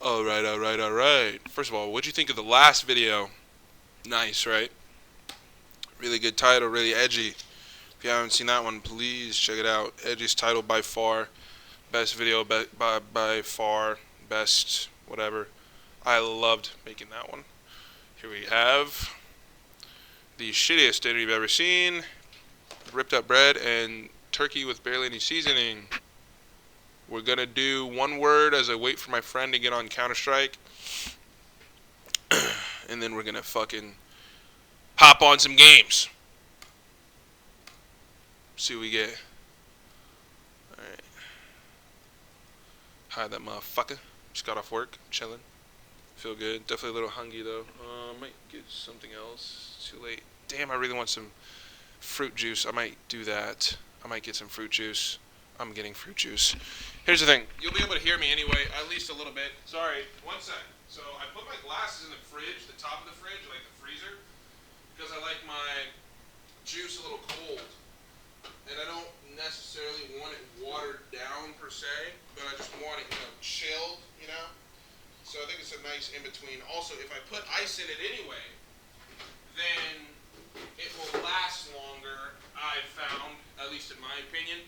Alright, alright, alright. First of all, what'd you think of the last video? Nice, right? Really good title, really edgy. If you haven't seen that one, please check it out. Edgiest title by far. Best video by far. Best whatever. I loved making that one. Here we have the shittiest dinner you've ever seen. Ripped up bread and turkey with barely any seasoning. We're gonna do one word as I wait for my friend to get on Counter-Strike. And then we're gonna fucking hop on some games. See what we get. Alright. Hi, that motherfucker. Just got off work. Chilling. Feel good. Definitely a little hungry though. Might get something else. It's too late. Damn, I really want some fruit juice. I might do that. I might get some fruit juice. I'm getting fruit juice. Here's the thing. You'll be able to hear me anyway, at least a little bit. Sorry. One sec. So I put my glasses in the fridge, the top of the fridge, like the freezer, because I like my juice a little cold. And I don't necessarily want it watered down per se, but I just want it, chilled, So I think it's a nice in between. Also, if I put ice in it anyway, then it will last longer, I've found, at least in my opinion.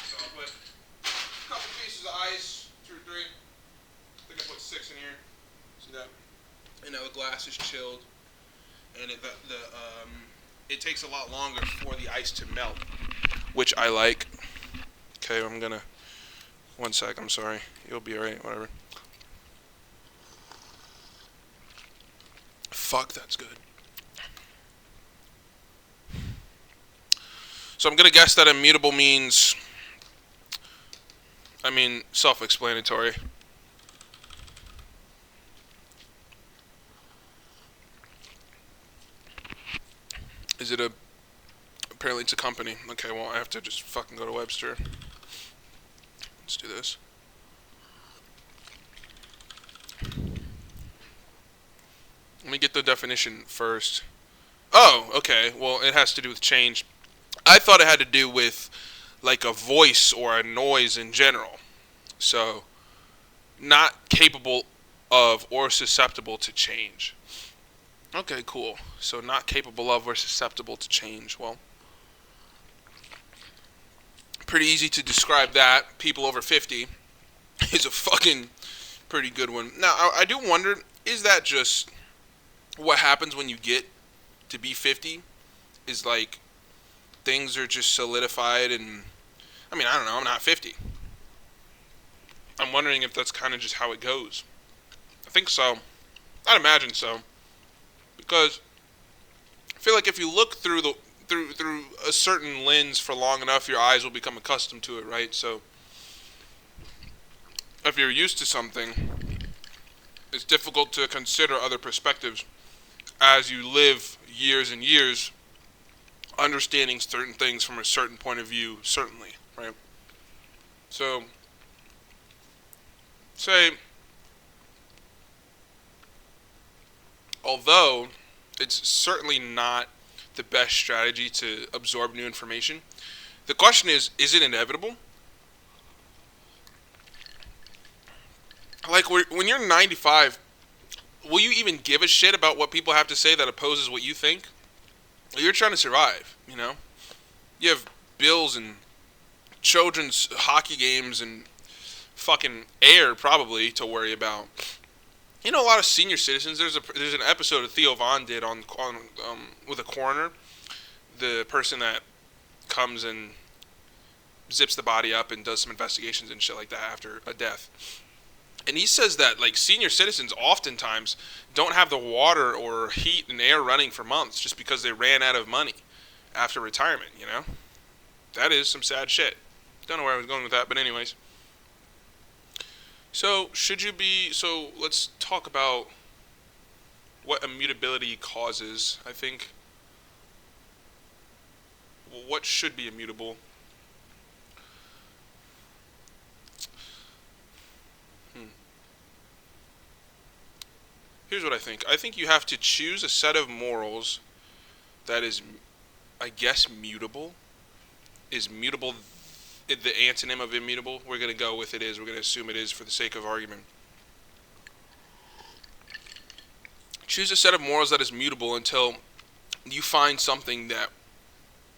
So I'll put a couple pieces of ice, 2 or 3. I think I put 6 in here. See that? And now the glass is chilled, and it takes a lot longer for the ice to melt, which I like. Okay, I'm gonna. One sec. I'm sorry. You'll be alright. Whatever. Fuck, that's good. So I'm gonna guess that immutable means. Self-explanatory. Is it a... Apparently it's a company. Okay, well, I have to just fucking go to Webster. Let's do this. Let me get the definition first. Oh, okay. Well, it has to do with change. I thought it had to do with, like, a voice or a noise in general. So, not capable of or susceptible to change. Okay, cool. So not capable of or susceptible to change. Well, pretty easy to describe that. People over 50 is a fucking pretty good one. Now, I do wonder, is that just what happens when you get to be 50? Is like things are just solidified and... I don't know. I'm not 50. I'm wondering if that's kind of just how it goes. I think so. I'd imagine so. Because I feel like if you look through a certain lens for long enough, your eyes will become accustomed to it, right? So if you're used to something, it's difficult to consider other perspectives as you live years and years understanding certain things from a certain point of view, certainly, right? So, say, although it's certainly not the best strategy to absorb new information, the question is it inevitable? Like, when you're 95, will you even give a shit about what people have to say that opposes what you think? You're trying to survive, You have bills and children's hockey games and fucking air probably to worry about. A lot of senior citizens. There's an episode of Theo Von did on with a coroner, the person that comes and zips the body up and does some investigations and shit like that after a death. And he says that, like, senior citizens oftentimes don't have the water or heat and air running for months just because they ran out of money after retirement, That is some sad shit. Don't know where I was going with that, but anyways. So, let's talk about what immutability causes, I think. Well, what should be immutable? Here's what I think. I think you have to choose a set of morals that is, I guess, mutable. Is mutable the antonym of immutable. We're going to go with it is. We're going to assume it is for the sake of argument. Choose a set of morals that is mutable until you find something that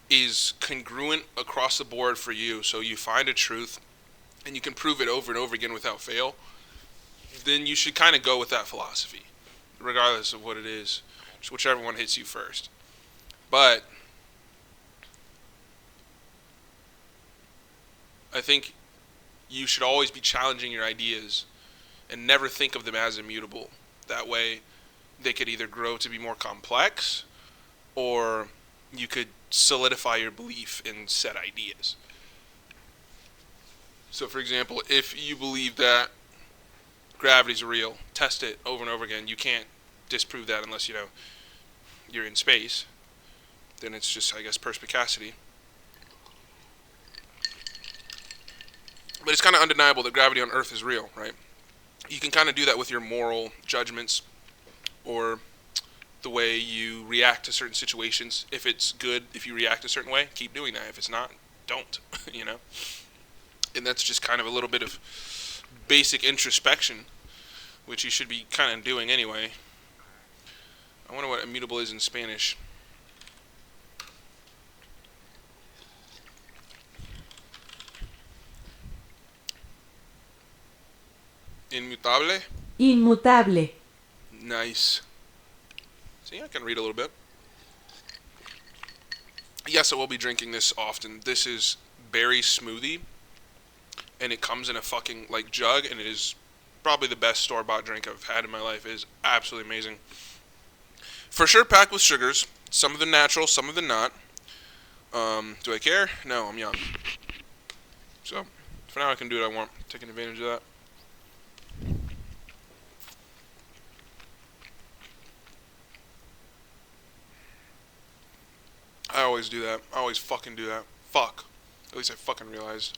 is congruent across the board for you. So you find a truth and you can prove it over and over again without fail. Then you should kind of go with that philosophy, regardless of what it is, just whichever one hits you first. But I think you should always be challenging your ideas and never think of them as immutable. That way, they could either grow to be more complex, or you could solidify your belief in set ideas. So, for example, if you believe that gravity's real, test it over and over again. You can't disprove that unless, you're in space. Then it's just, I guess, perspicacity. But it's kind of undeniable that gravity on Earth is real, right? You can kind of do that with your moral judgments or the way you react to certain situations. If it's good, if you react a certain way, keep doing that. If it's not, don't, And that's just kind of a little bit of basic introspection, which you should be kind of doing anyway. I wonder what immutable is in Spanish. Inmutable? Inmutable. Nice. See, I can read a little bit. Yes, I will be drinking this often. This is berry smoothie, and it comes in a fucking, jug, and it is probably the best store-bought drink I've had in my life. It is absolutely amazing. For sure packed with sugars. Some of them natural, some of them not. Do I care? No, I'm young. So, for now I can do what I want. Taking advantage of that. I always do that. I always fucking do that. Fuck. At least I fucking realized.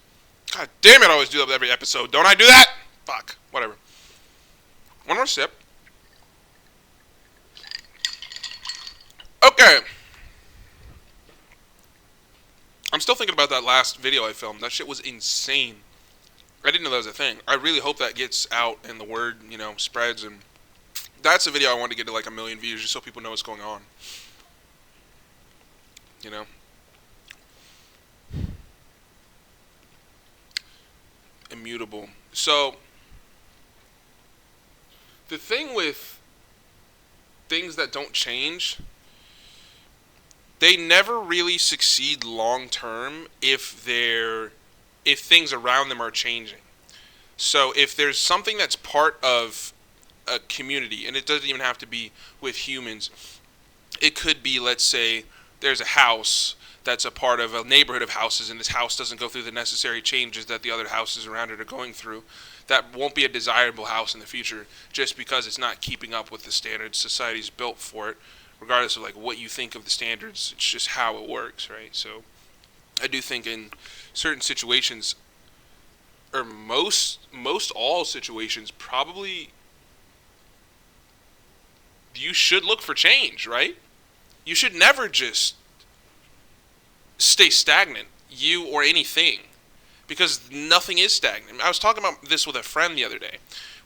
God damn it, I always do that with every episode. Don't I do that? Fuck. Whatever. One more sip. Okay. I'm still thinking about that last video I filmed. That shit was insane. I didn't know that was a thing. I really hope that gets out and the word, spreads. And that's a video I want to get to 1 million views just so people know what's going on. Immutable. So, the thing with things that don't change, they never really succeed long term if things around them are changing. So, if there's something that's part of a community, and it doesn't even have to be with humans, it could be, let's say, there's a house that's a part of a neighborhood of houses, and this house doesn't go through the necessary changes that the other houses around it are going through. That won't be a desirable house in the future just because it's not keeping up with the standards society's built for it, regardless of what you think of the standards. It's just how it works, right? So I do think in certain situations, or most all situations, probably you should look for change, right? You should never just stay stagnant, you or anything, because nothing is stagnant. I was talking about this with a friend the other day.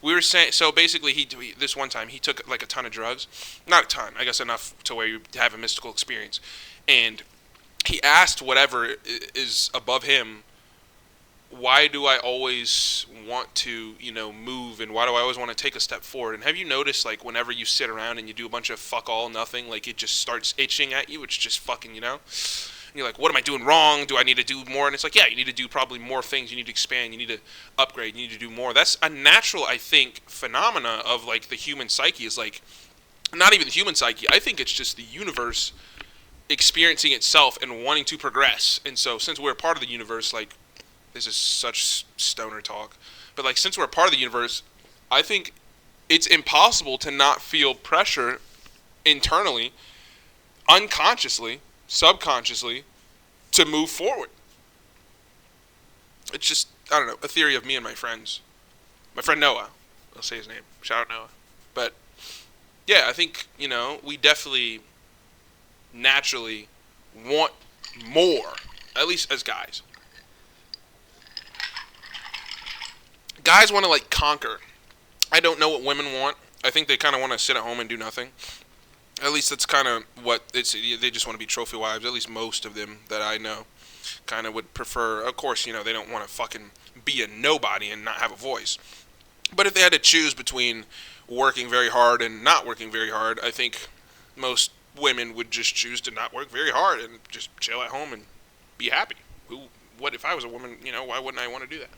We were saying, so basically, this one time, he took a ton of drugs. Not a ton, I guess enough to where you have a mystical experience. And he asked whatever is above him, why do I always want to, move, and why do I always want to take a step forward? And have you noticed, whenever you sit around and you do a bunch of fuck all nothing, it just starts itching at you? It's just fucking, And you're like, what am I doing wrong? Do I need to do more? And it's yeah, you need to do probably more things. You need to expand. You need to upgrade. You need to do more. That's a natural, I think, phenomena of, the human psyche is, not even the human psyche. I think it's just the universe experiencing itself and wanting to progress. And so since we're a part of the universe, this is such stoner talk, but since we're a part of the universe, I think it's impossible to not feel pressure internally, unconsciously, subconsciously, to move forward. It's just, I don't know, a theory of me and my friends. My friend Noah, I'll say his name, shout out Noah. But yeah, I think, we definitely naturally want more, at least as guys. Guys want to like conquer. I don't know what women want. I think they kind of want to sit at home and do nothing. At least that's kind of what it's. They just want to be trophy wives. At least most of them that I know kind of would prefer. Of course, they don't want to fucking be a nobody and not have a voice. But if they had to choose between working very hard and not working very hard, I think most women would just choose to not work very hard and just chill at home and be happy. What if I was a woman? Why wouldn't I want to do that?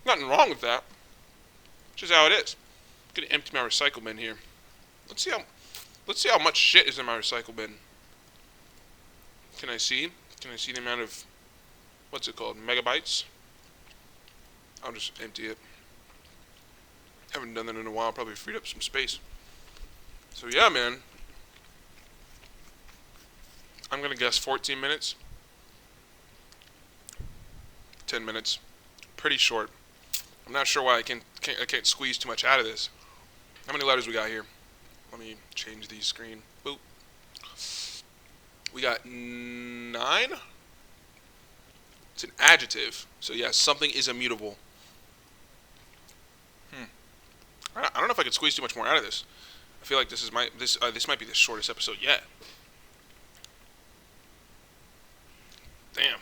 Nothing wrong with that. It's just how it is. I'm gonna empty my recycle bin here. Let's see how. Let's see how much shit is in my recycle bin. Can I see? Can I see the amount of what's it called? Megabytes? I'll just empty it. Haven't done that in a while. Probably freed up some space. So yeah, man. I'm gonna guess 14 minutes. 10 minutes. Pretty short. I'm not sure why I can't squeeze too much out of this. How many letters we got here? Let me change the screen. Boop. We got 9. It's an adjective. So yeah, something is immutable. I don't know if I could squeeze too much more out of this. I feel like this might be the shortest episode yet. Damn.